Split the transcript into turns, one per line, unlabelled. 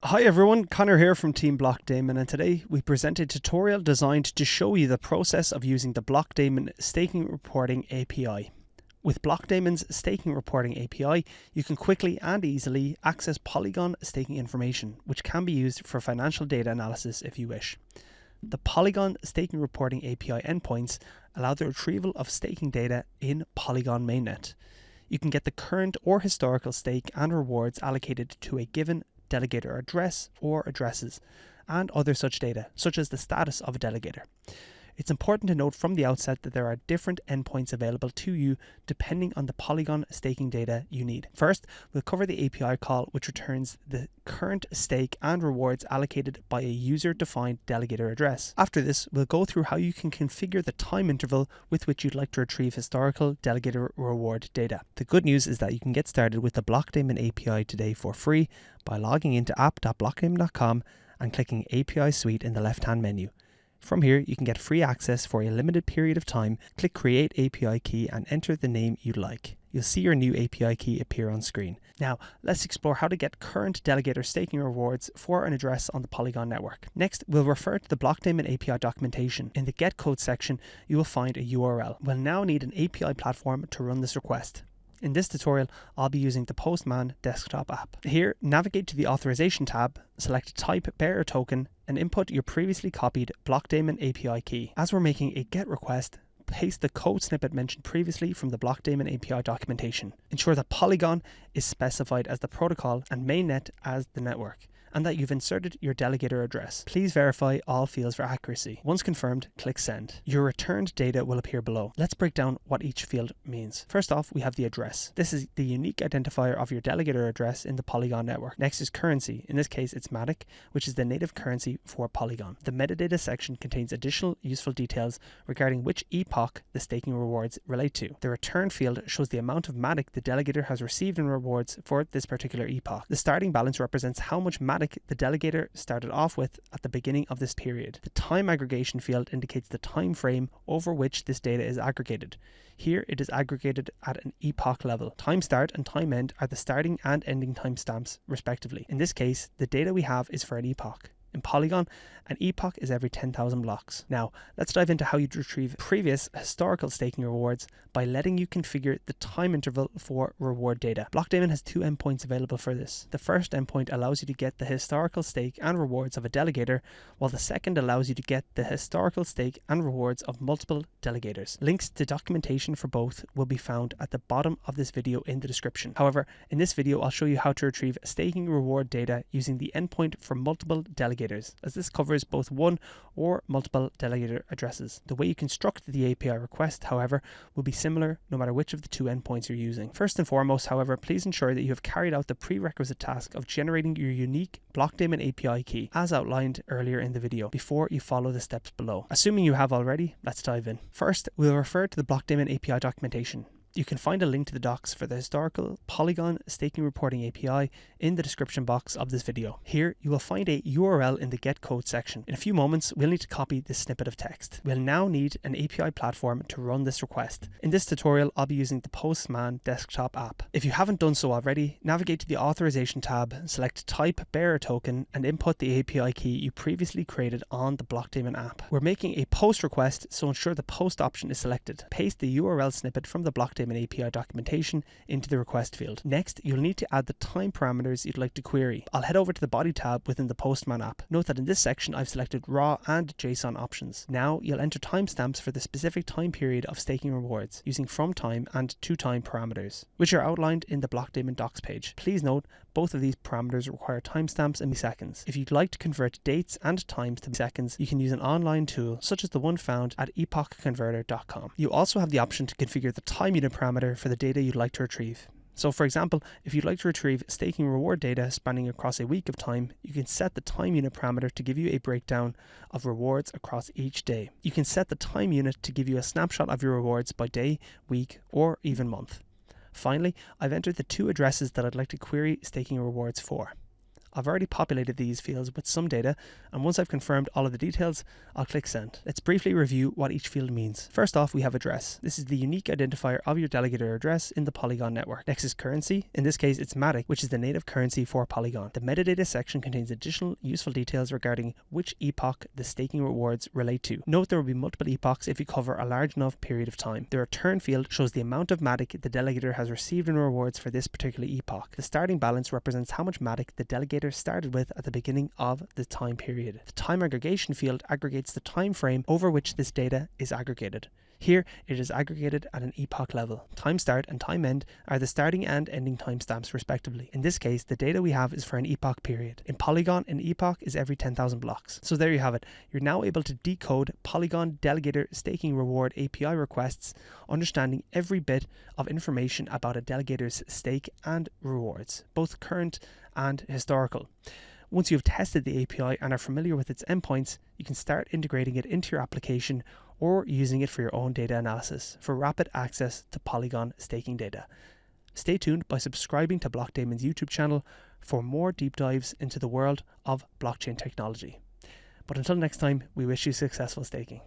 Hi everyone, Connor here from Team Blockdaemon, and today we present a tutorial designed to show you the process of using the Blockdaemon Staking Reporting API. With Blockdaemon's Staking Reporting API, you can quickly and easily access Polygon staking information, which can be used for financial data analysis if you wish. The Polygon Staking Reporting API endpoints allow the retrieval of staking data in Polygon mainnet. You can get the current or historical stake and rewards allocated to a given delegator address or addresses, and other such data, such as the status of a delegator. It's important to note from the outset that there are different endpoints available to you depending on the Polygon staking data you need. First, we'll cover the API call, which returns the current stake and rewards allocated by a user-defined delegator address. After this, we'll go through how you can configure the time interval with which you'd like to retrieve historical delegator reward data. The good news is that you can get started with the Blockdaemon API today for free by logging into app.blockdaemon.com and clicking API Suite in the left-hand menu. From here, you can get free access for a limited period of time. Click Create API Key and enter the name you'd like. You'll see your new API key appear on screen. Now, let's explore how to get current delegator staking rewards for an address on the Polygon network. Next, we'll refer to the Blockdaemon API documentation. In the Get Code section, you will find a URL. We'll now need an API platform to run this request. In this tutorial, I'll be using the Postman desktop app. Here, navigate to the Authorization tab, select Type Bearer Token, and input your previously copied Blockdaemon API key. As we're making a GET request, paste the code snippet mentioned previously from the Blockdaemon API documentation. Ensure that Polygon is specified as the protocol and mainnet as the network, and that you've inserted your delegator address. Please verify all fields for accuracy. Once confirmed, click Send. Your returned data will appear below. Let's break down what each field means. First off, we have the address. This is the unique identifier of your delegator address in the Polygon network. Next is currency. In this case, it's Matic, which is the native currency for Polygon. The metadata section contains additional useful details regarding which epoch the staking rewards relate to. The return field shows the amount of Matic the delegator has received in rewards for this particular epoch. The starting balance represents how much Matic the delegator started off with at the beginning of this period. The time aggregation field indicates the time frame over which this data is aggregated. Here it is aggregated at an epoch level. Time start and time end are the starting and ending timestamps respectively. In this case, the data we have is for an epoch. In Polygon, an epoch is every 10,000 blocks. Now, let's dive into how you'd retrieve previous historical staking rewards by letting you configure the time interval for reward data. Blockdaemon has two endpoints available for this. The first endpoint allows you to get the historical stake and rewards of a delegator, while the second allows you to get the historical stake and rewards of multiple delegators. Links to documentation for both will be found at the bottom of this video in the description. However, in this video, I'll show you how to retrieve staking reward data using the endpoint for multiple delegators, as this covers both one or multiple delegator addresses. The way you construct the API request, however, will be similar no matter which of the two endpoints you're using. First and foremost, however, please ensure that you have carried out the prerequisite task of generating your unique Blockdaemon API key, as outlined earlier in the video, before you follow the steps below. Assuming you have already, let's dive in. First, we'll refer to the Blockdaemon API documentation. You can find a link to the docs for the historical Polygon Staking Reporting API in the description box of this video. Here, you will find a URL in the Get Code section. In a few moments, we'll need to copy this snippet of text. We'll now need an API platform to run this request. In this tutorial, I'll be using the Postman desktop app. If you haven't done so already, navigate to the Authorization tab, select Type Bearer Token, and input the API key you previously created on the Blockdaemon app. We're making a post request, so ensure the post option is selected. Paste the URL snippet from the Blockdaemon API documentation into the request field. Next, you'll need to add the time parameters you'd like to query. I'll head over to the body tab within the Postman app. Note that in this section, I've selected raw and JSON options. Now, you'll enter timestamps for the specific time period of staking rewards using from time and to time parameters, which are outlined in the Blockdaemon docs page. Please note, both of these parameters require timestamps in milliseconds. If you'd like to convert dates and times to seconds, you can use an online tool such as the one found at epochconverter.com. You also have the option to configure the time unit parameter for the data you'd like to retrieve. So for example, if you'd like to retrieve staking reward data spanning across a week of time, you can set the time unit parameter to give you a breakdown of rewards across each day. You can set the time unit to give you a snapshot of your rewards by day, week, or even month. Finally, I've entered the two addresses that I'd like to query staking rewards for. I've already populated these fields with some data, and once I've confirmed all of the details, I'll click send. Let's briefly review what each field means. First off, we have address. This is the unique identifier of your delegator address in the Polygon network. Next is currency. In this case, it's Matic, which is the native currency for Polygon. The metadata section contains additional useful details regarding which epoch the staking rewards relate to. Note there will be multiple epochs if you cover a large enough period of time. The return field shows the amount of Matic the delegator has received in rewards for this particular epoch. The starting balance represents how much Matic the delegator started with at the beginning of the time period. The time aggregation field aggregates the time frame over which this data is aggregated. Here, it is aggregated at an epoch level. Time start and time end are the starting and ending timestamps respectively. In this case, the data we have is for an epoch period. In Polygon, an epoch is every 10,000 blocks. So there you have it. You're now able to decode Polygon Delegator Staking Reward API requests, understanding every bit of information about a delegator's stake and rewards, both current and historical. Once you've tested the API and are familiar with its endpoints, you can start integrating it into your application or using it for your own data analysis for rapid access to Polygon staking data. Stay tuned by subscribing to Blockdaemon's YouTube channel for more deep dives into the world of blockchain technology. But until next time, we wish you successful staking.